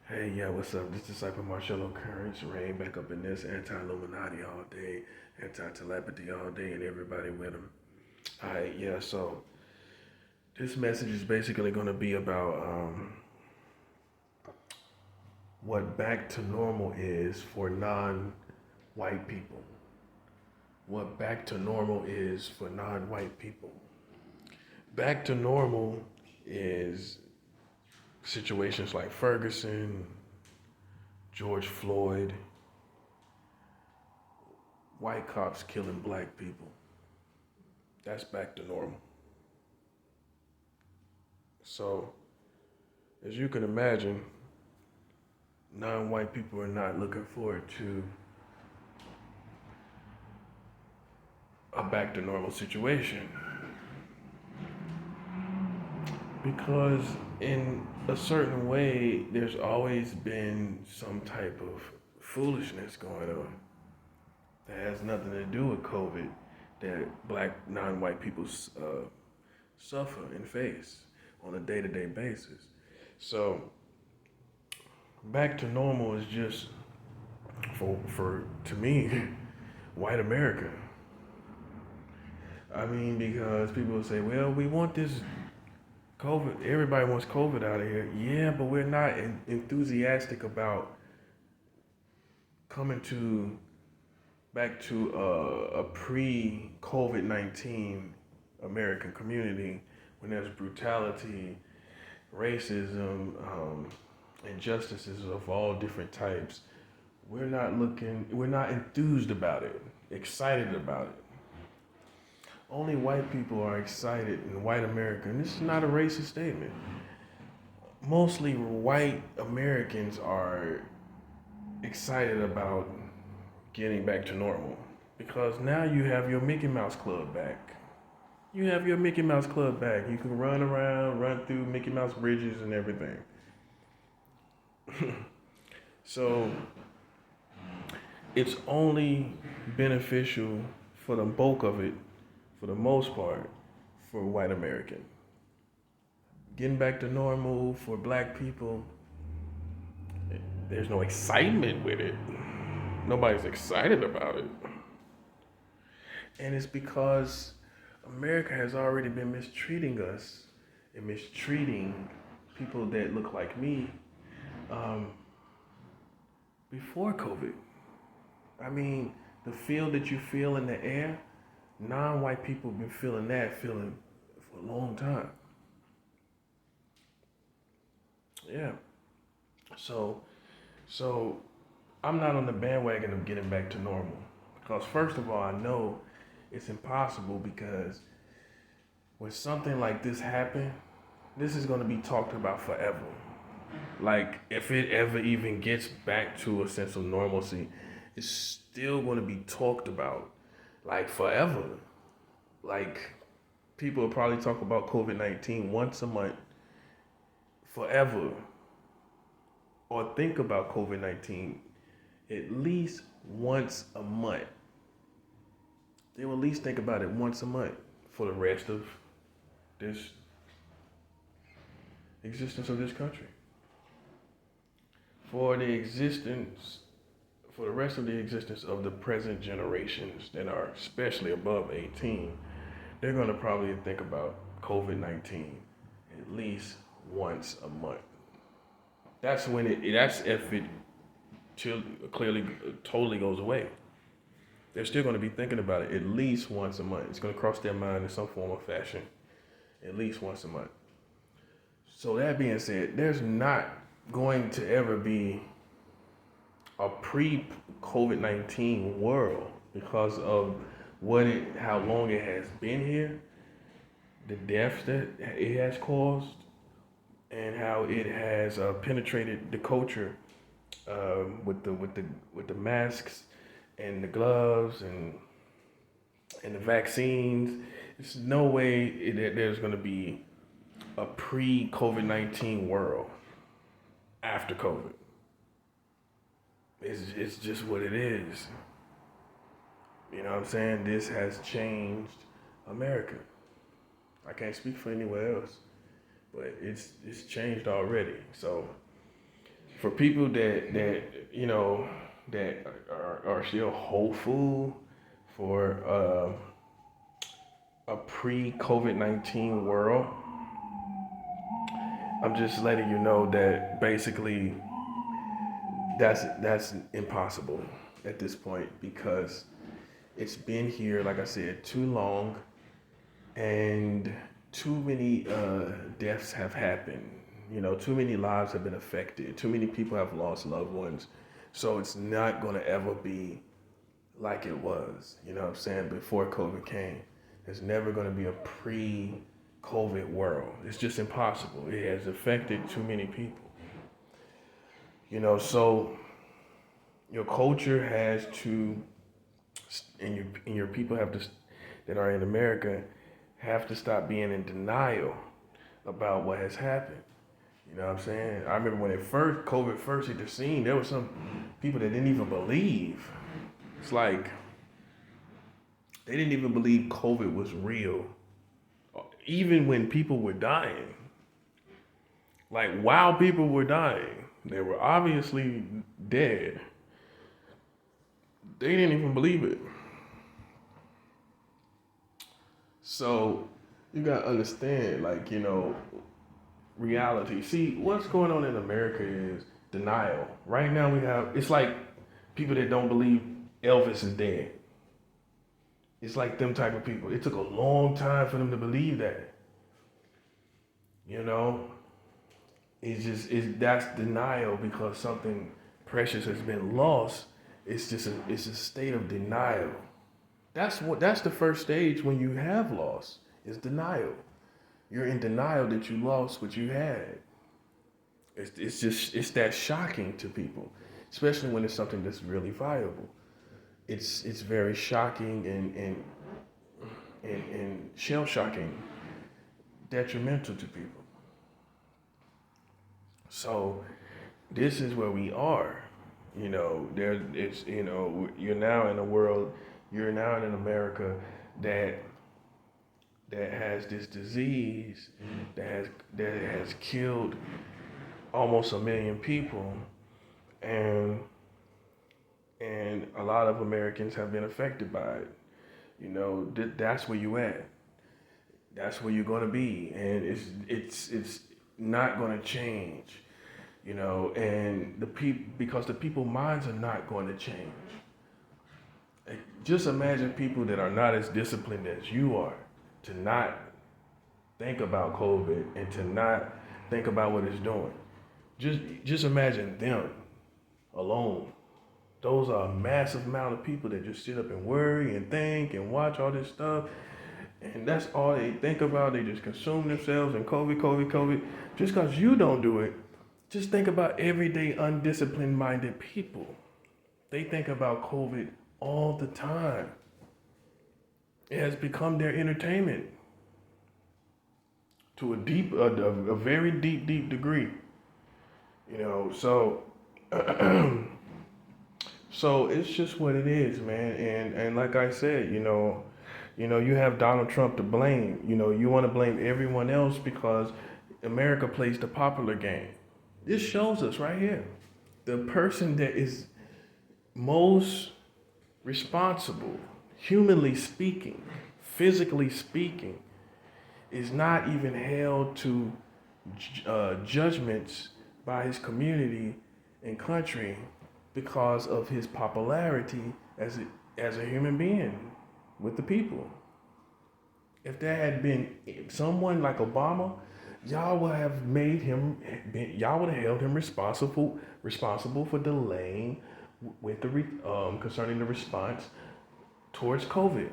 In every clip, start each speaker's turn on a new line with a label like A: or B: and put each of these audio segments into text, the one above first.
A: Hey, yeah, what's up? This is Disciple Marcello Currents, Rain back up in this anti-Illuminati all day, anti-telepathy all day, and everybody with them. All right, yeah, so this message is basically going to be about what back to normal is for non-white people. What back to normal is for non-white people. Back to normal is situations like Ferguson, George Floyd, white cops killing black people. That's back to normal. So, as you can imagine, non-white people are not looking forward to a back to normal situation because in a certain way there's always been some type of foolishness going on that has nothing to do with COVID that black non-white people suffer and face on a day-to-day basis. So back to normal is just for to me white America. I mean, because people will say, well, we want this COVID. Everybody wants COVID out of here. Yeah, but we're not enthusiastic about coming to back to a pre-COVID-19 American community when there's brutality, racism, injustices of all different types. We're not enthused about it, excited about it. Only white people are excited in white America, and this is not a racist statement. Mostly white Americans are excited about getting back to normal because now you have your Mickey Mouse Club back. You have your Mickey Mouse Club back. You can run around, run through Mickey Mouse bridges and everything. So it's only beneficial for the bulk of it, for the most part, for white American. Getting back to normal for black people, there's no excitement with it. Nobody's excited about it. And it's because America has already been mistreating us and mistreating people that look like me um, before COVID. I mean, the feel that you feel in the air, non-white people have been feeling that feeling for a long time. Yeah. So, so I'm not on the bandwagon of getting back to normal because first of all, I know it's impossible because when something like this happens, this is going to be talked about forever. Like, if it ever even gets back to a sense of normalcy, it's still going to be talked about, like, forever. Like, people will probably talk about COVID-19 once a month, forever, or think about COVID-19 at least once a month. They will at least think about it once a month for the rest of this existence of this country. For the existence, for the rest of the existence of the present generations that are especially above 18, they're going to probably think about COVID-19 at least once a month. That's if it clearly, totally goes away. They're still going to be thinking about it at least once a month. It's going to cross their mind in some form or fashion at least once a month. So that being said, there's not going to ever be a pre-COVID-19 world because of how long it has been here, the deaths that it has caused, and how it has penetrated the culture with the masks and the gloves and the vaccines. There's no way that there's going to be a pre-COVID-19 world after COVID. It's just what it is. You know what I'm saying? This has changed America. I can't speak for anywhere else, but it's changed already. So For people that that are still hopeful for a pre-COVID-19 world, I'm just letting you know that basically that's impossible at this point because it's been here, like I said, too long, and too many deaths have happened. Too many lives have been affected. Too many people have lost loved ones. So it's not going to ever be like it was, what I'm saying, before COVID came. There's never going to be a pre-COVID world. It's just impossible. It has affected too many people. So your culture has to, and your people have to, that are in America, have to stop being in denial about what has happened. You know what I'm saying? I remember when COVID first hit the scene, there were some people that didn't even believe. It's like they didn't even believe COVID was real, even when people were dying. Like while people were dying, they were obviously dead. They didn't even believe it. So you gotta understand, reality. See, what's going on in America is denial. Right now it's like people that don't believe Elvis is dead. It's like them type of people. It took a long time for them to believe that. That's denial because something precious has been lost. It's a state of denial. That's the first stage when you have loss, is denial. You're in denial that you lost what you had. It's that shocking to people, especially when it's something that's really valuable. It's very shocking and shell shocking, detrimental to people. So this is where we are. You're now in a world, you're now in America that has this disease that has killed almost 1 million people, and a lot of Americans have been affected by it. That's where you at. That's where you're going to be, and it's not going to change. And because the people minds are not going to change. Just imagine people that are not as disciplined as you are to not think about COVID and to not think about what it's doing. Just imagine them alone. Those are a massive amount of people that just sit up and worry and think and watch all this stuff. And that's all they think about. They just consume themselves in COVID. Just because you don't do it, just think about everyday undisciplined minded people. They think about COVID all the time. It has become their entertainment to a very deep degree. So so it's just what it is, man. And like I said, you have Donald Trump to blame. You want to blame everyone else because America plays the popular game. This shows us right here. The person that is most responsible, humanly speaking, physically speaking, is not even held to judgments by his community and country because of his popularity as a human being with the people. If there had been someone like Obama, y'all would have held him responsible for delaying with concerning the response towards COVID.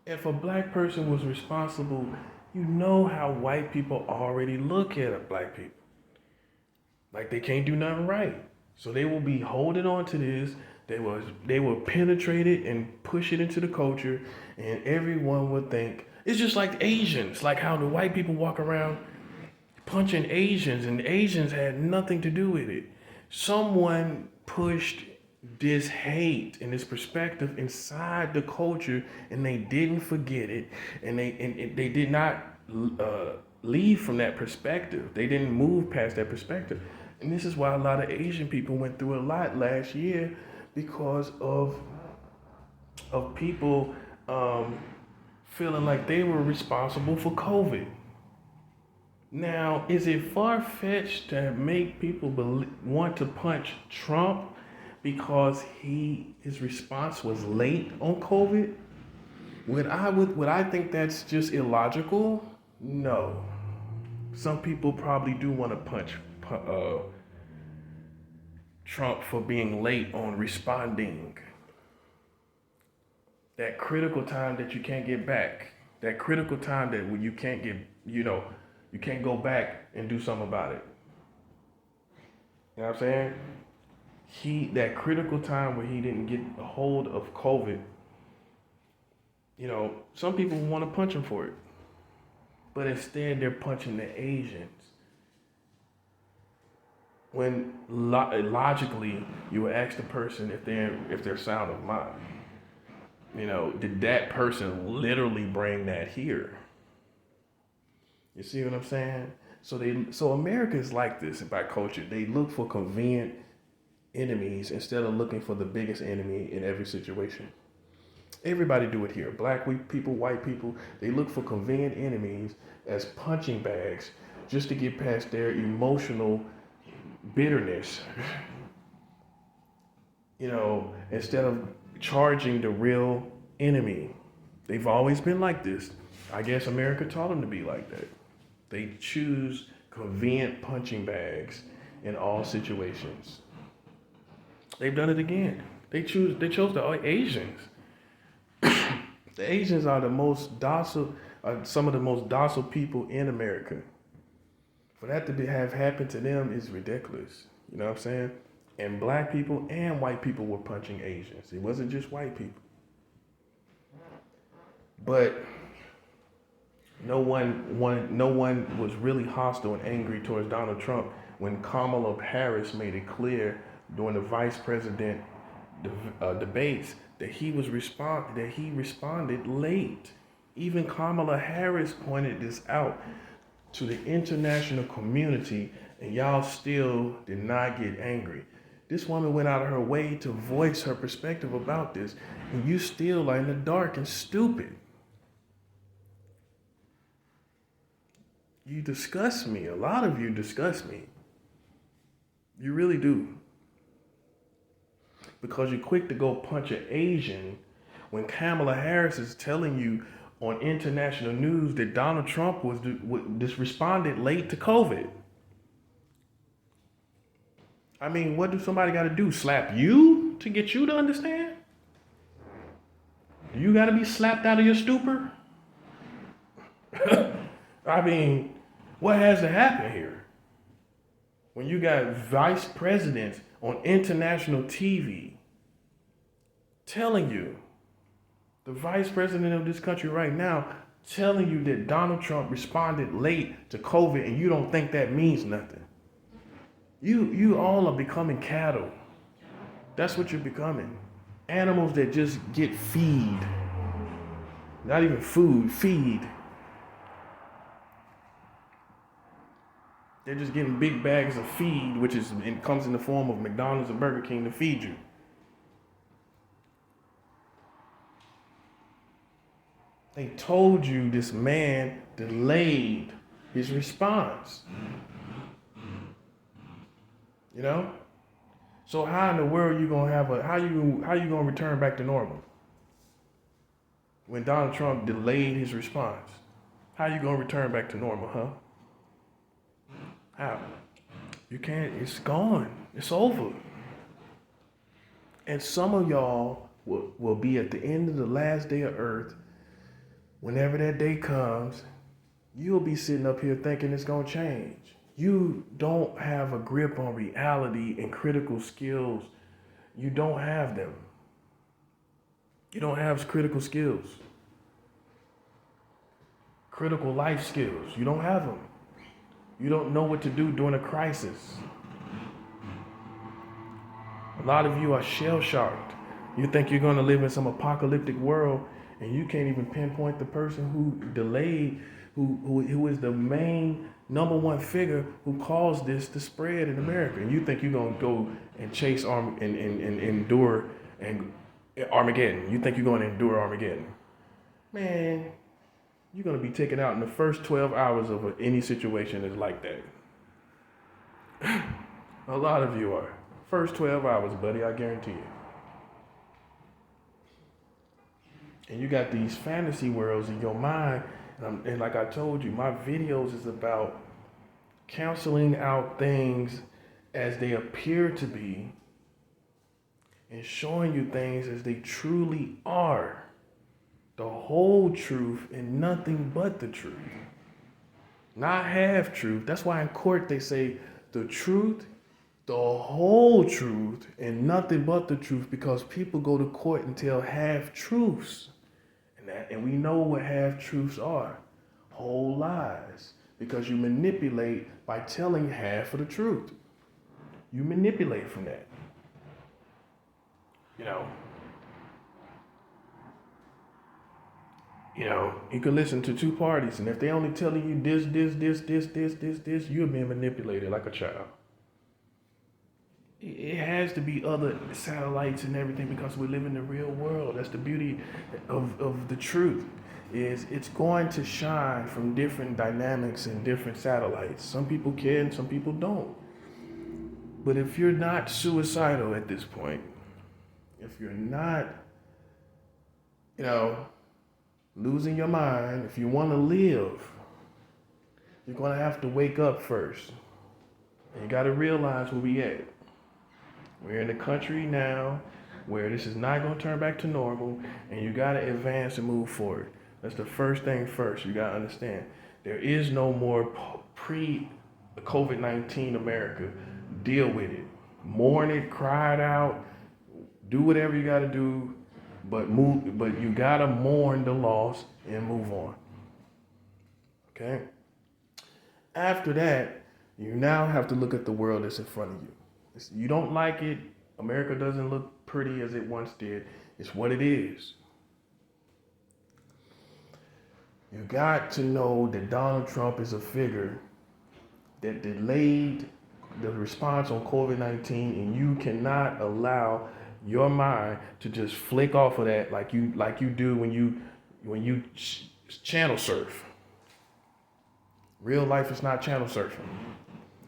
A: If a black person was responsible, you know how white people already look at black people. Like they can't do nothing right. So they will be holding on to this. They will penetrate it and push it into the culture, and everyone would think it's just like Asians, like how the white people walk around punching Asians, and Asians had nothing to do with it. Someone pushed this hate and this perspective inside the culture, and they didn't forget it, and they did not leave from that perspective. They didn't move past that perspective. And this is why a lot of Asian people went through a lot last year because of people feeling like they were responsible for COVID. Now, is it far-fetched to make people want to punch Trump because his response was late on COVID? Would I think that's just illogical? No. Some people probably do want to punch Trump for being late on responding. That critical time that you can't get back. That critical time that when you can't get, you can't go back and do something about it. You know what I'm saying? That critical time where he didn't get a hold of COVID, some people want to punch him for it. But instead they're punching the Asians. When logically you would ask the person if they're sound of mind. Did that person literally bring that here? You see what I'm saying? So America is like this by culture. They look for convenient enemies instead of looking for the biggest enemy in every situation. Everybody do it here. Black people, white people, they look for convenient enemies as punching bags just to get past their emotional bitterness. Instead of charging the real enemy. They've always been like this. I guess America taught them to be like that. They choose convenient punching bags in all situations. They've done it again. They chose the Asians. The Asians are the most docile, some of the most docile people in America. For that to have happened to them is ridiculous. You know what I'm saying? And black people and white people were punching Asians. It wasn't just white people. But no one was really hostile and angry towards Donald Trump when Kamala Harris made it clear during the vice president debates that he responded late. Even Kamala Harris pointed this out to the international community, and y'all still did not get angry. This woman went out of her way to voice her perspective about this, and you still are in the dark and stupid. You disgust me. A lot of you disgust me. You really do. Because you're quick to go punch an Asian when Kamala Harris is telling you on international news that Donald Trump just responded late to COVID. I mean, what do somebody got to do? Slap you to get you to understand? You got to be slapped out of your stupor? I mean, what has to happen here? When you got vice presidents on international TV telling you, the vice president of this country right now telling you that Donald Trump responded late to COVID and you don't think that means nothing. You all are becoming cattle. That's what you're becoming. Animals that just get feed. Not even food, feed. They're just getting big bags of feed, which comes in the form of McDonald's and Burger King to feed you. They told you this man delayed his response. You know? So how in the world you gonna how you gonna return back to normal? When Donald Trump delayed his response. How you gonna return back to normal, huh? How? You can't, it's gone. It's over. And some of y'all will be at the end of the last day of earth. Whenever that day comes, you'll be sitting up here thinking it's gonna change. You don't have a grip on reality and critical skills. You don't have them. You don't have critical skills. Critical life skills. You don't have them. You don't know what to do during a crisis. A lot of you are shell-shocked. You think you're going to live in some apocalyptic world and you can't even pinpoint the person who who is the main number one figure who caused this to spread in America. And you think you're gonna go and chase and endure and Armageddon. You think you're gonna endure Armageddon. Man, you're gonna be taken out in the first 12 hours of any situation that's like that. A lot of you are. First 12 hours, buddy, I guarantee you. And you got these fantasy worlds in your mind. And like I told you, my videos is about canceling out things as they appear to be and showing you things as they truly are. The whole truth and nothing but the truth. Not half truth. That's why in court they say the truth, the whole truth, and nothing but the truth, because people go to court and tell half truths. And we know what half truths are. Whole lies. Because you manipulate by telling half of the truth. You manipulate from that. You know, you can listen to two parties, and if they only telling you this, you're being manipulated like a child. It has to be other satellites and everything because we live in the real world. That's the beauty of the truth. Is it's going to shine from different dynamics and different satellites. Some people can, some people don't. But if you're not suicidal at this point, if you're not, losing your mind, if you want to live, you're going to have to wake up first. And you got to realize where we at. We're in a country now where this is not going to turn back to normal, and you got to advance and move forward. That's the first thing first. You got to understand. There is no more pre-COVID-19 America. Deal with it. Mourn it, cry it out, do whatever you got to do, but you got to mourn the loss and move on. Okay? After that, you now have to look at the world that's in front of you. You don't like it. America doesn't look pretty as it once did. It's what it is. You got to know that Donald Trump is a figure that delayed the response on COVID-19, and you cannot allow your mind to just flick off of that like you do when you channel surf. Real life is not channel surfing.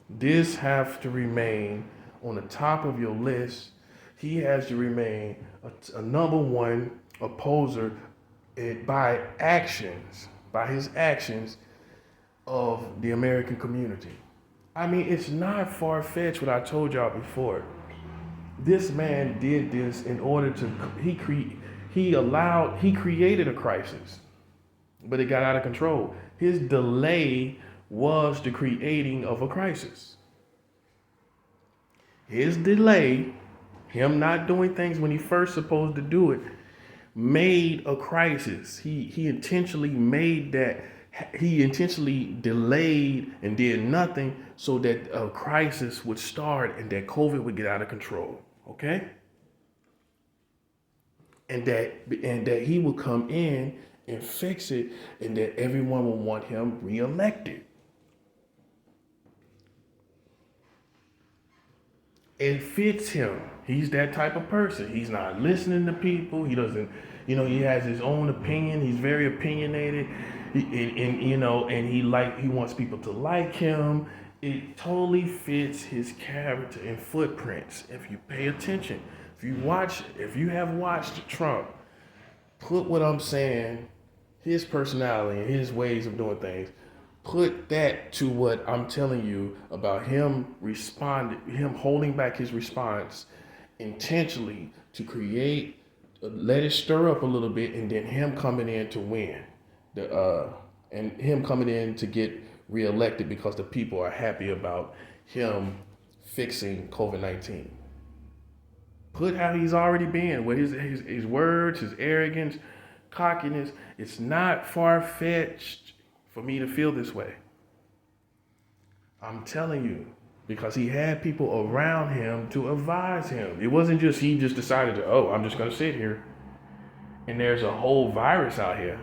A: This has to remain on the top of your list. He has to remain a number one opposer by his actions of the American community. I mean, it's not far-fetched what I told y'all before. This man did this in order to, he created a crisis, but it got out of control. His delay was the creating of a crisis. His delay, him not doing things when he first supposed to do it, made a crisis. He intentionally made that. He intentionally delayed and did nothing so that a crisis would start and that COVID would get out of control. Okay? And that he would come in and fix it, and that everyone will want him reelected. It fits him. He's that type of person. He's not listening to people. He doesn't, he has his own opinion. He's very opinionated. He wants people to like him. It totally fits his character and footprints. If you pay attention, if you have watched Trump, put what I'm saying, his personality and his ways of doing things, put that to what I'm telling you about him holding back his response intentionally to create, let it stir up a little bit, and then him coming in to win, and him coming in to get reelected because the people are happy about him fixing COVID-19. Put how he's already been with his words, his arrogance, cockiness. It's not far-fetched for me to feel this way. I'm telling you, because he had people around him to advise him. It wasn't just he just decided to, I'm just going to sit here and there's a whole virus out here.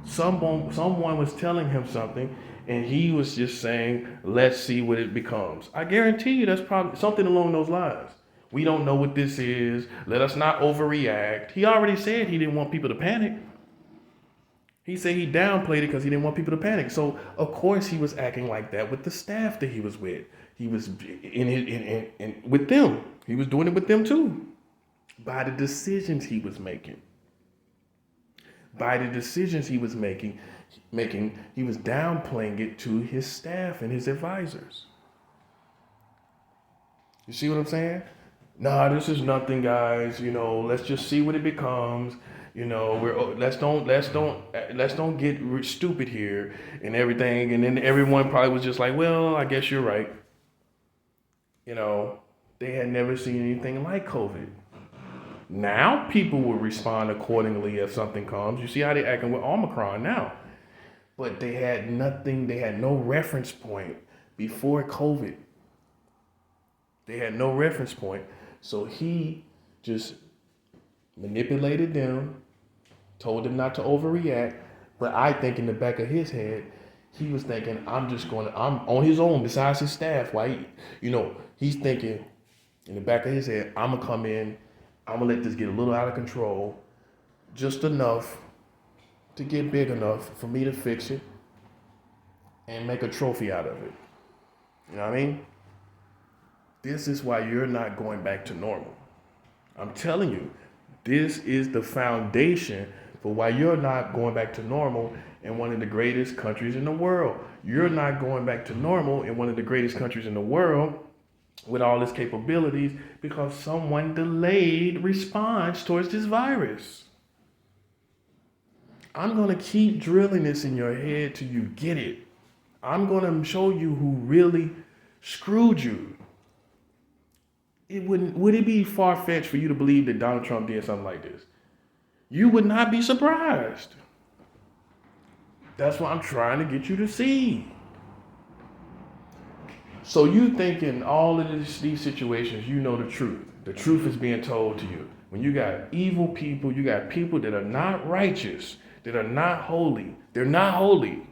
A: Someone was telling him something, and he was just saying, "Let's see what it becomes." I guarantee you, that's probably something along those lines. We don't know what this is. Let us not overreact. He already said he didn't want people to panic. He said he downplayed it because he didn't want people to panic. So of course he was acting like that with the staff that he was with. He was in with them. He was doing it with them too. By the decisions he was making. By the decisions he was making, he was downplaying it to his staff and his advisors. You see what I'm saying? Nah, this is nothing, guys. Let's just see what it becomes. Let's don't get stupid here and everything. And then everyone probably was just like, well, I guess you're right. They had never seen anything like COVID. Now people will respond accordingly if something comes. You see how they acting with Omicron now. But they had nothing, they had no reference point before COVID. They had no reference point. So he just manipulated them, told them not to overreact. But I think in the back of his head, he was thinking, I'm on his own besides his staff. Why? He's thinking in the back of his head, I'm going to come in, I'm going to let this get a little out of control, just enough to get big enough for me to fix it and make a trophy out of it. You know what I mean? This is why you're not going back to normal. I'm telling you, this is the foundation for why you're not going back to normal in one of the greatest countries in the world. You're not going back to normal in one of the greatest countries in the world with all its capabilities because someone delayed response towards this virus. I'm going to keep drilling this in your head till you get it. I'm going to show you who really screwed you. Would it be far-fetched for you to believe that Donald Trump did something like this? You would not be surprised. That's what I'm trying to get you to see. So you think in all of these situations, you know the truth. The truth is being told to you. When you got evil people, you got people that are not righteous, that are not holy. They're not holy.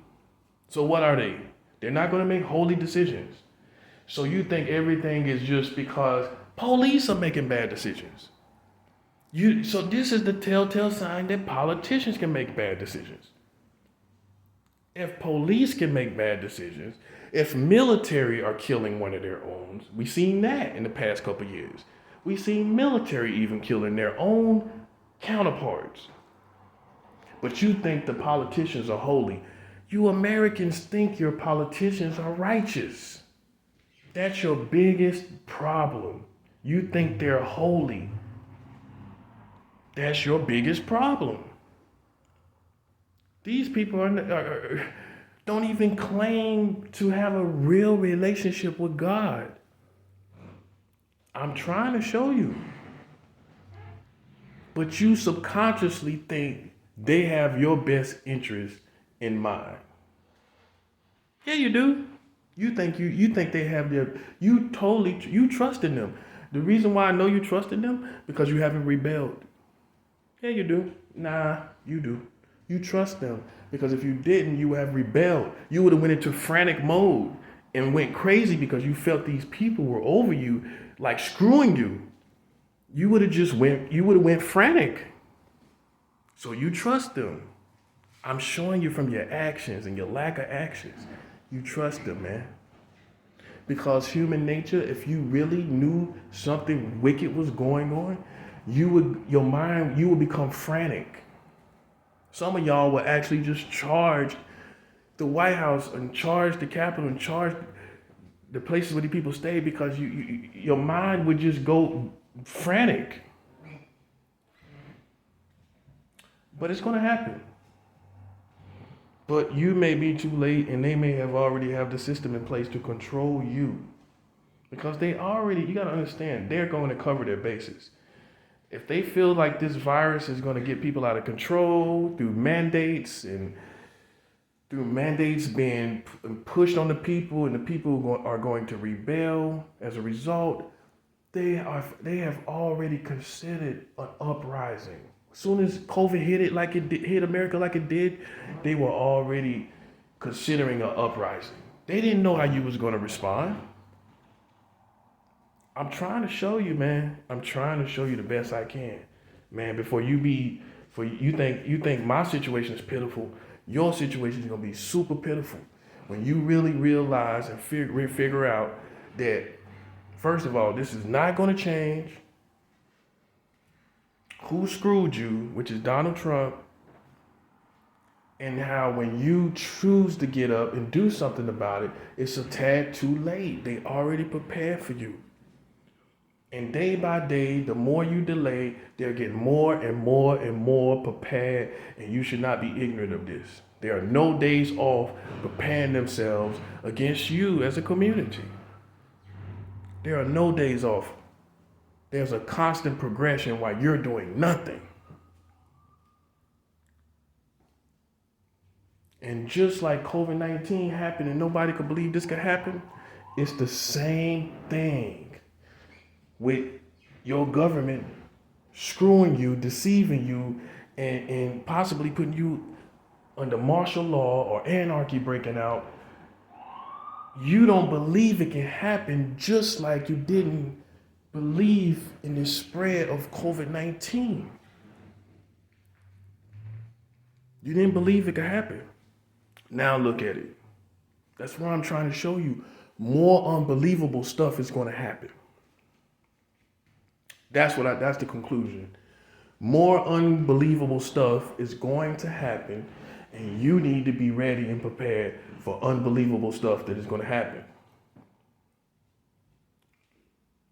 A: So what are they? They're not going to make holy decisions. So you think everything is just because police are making bad decisions. So this is the telltale sign that politicians can make bad decisions. If police can make bad decisions, if military are killing one of their own, we've seen that in the past couple of years. We've seen military even killing their own counterparts. But you think the politicians are holy. You Americans think your politicians are righteous. That's your biggest problem. You think they're holy. That's your biggest problem. These people don't even claim to have a real relationship with God. I'm trying to show you. But you subconsciously think they have your best interest in mind. Yeah, you do. You think they have you trust in them. The reason why I know you trust in them, because you haven't rebelled. Yeah, you do. Nah, you do. You trust them because if you didn't, you would have rebelled. You would have went into frantic mode and went crazy because you felt these people were over you, like screwing you. You would have went frantic. So you trust them. I'm showing you from your actions and your lack of actions. You trust them, man. Because human nature, if you really knew something wicked was going on, you would become frantic. Some of y'all would actually just charge the White House and charge the Capitol and charge the places where the people stay because your mind would just go frantic. But it's going to happen. But you may be too late and they may already have the system in place to control you. Because you got to understand, they're going to cover their bases. If they feel like this virus is going to get people out of control through mandates being pushed on the people and the people are going to rebel as a result, they have already considered an uprising. As soon as COVID hit it like it did, hit America like it did, they were already considering an uprising. They didn't know how you was going to respond. I'm trying to show you, man. I'm trying to show you the best I can, man. Before you think my situation is pitiful, your situation is gonna be super pitiful when you really realize and figure out that first of all, this is not gonna change. Who screwed you, which is Donald Trump, and how when you choose to get up and do something about it, it's a tad too late. They already prepared for you. And day by day, the more you delay, they'll get more and more and more prepared, and you should not be ignorant of this. There are no days off preparing themselves against you as a community. There are no days off. There's a constant progression while you're doing nothing. And just like COVID-19 happened and nobody could believe this could happen, it's the same thing with your government screwing you, deceiving you, and possibly putting you under martial law or anarchy breaking out. You don't believe it can happen, just like you didn't believe in the spread of COVID-19. You didn't believe it could happen. Now look at it. That's why I'm trying to show you more unbelievable stuff is going to happen. That's the conclusion. More unbelievable stuff is going to happen, and you need to be ready and prepared for unbelievable stuff that is going to happen.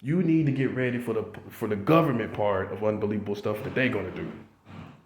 A: You need to get ready for the government part of unbelievable stuff that they're going to do.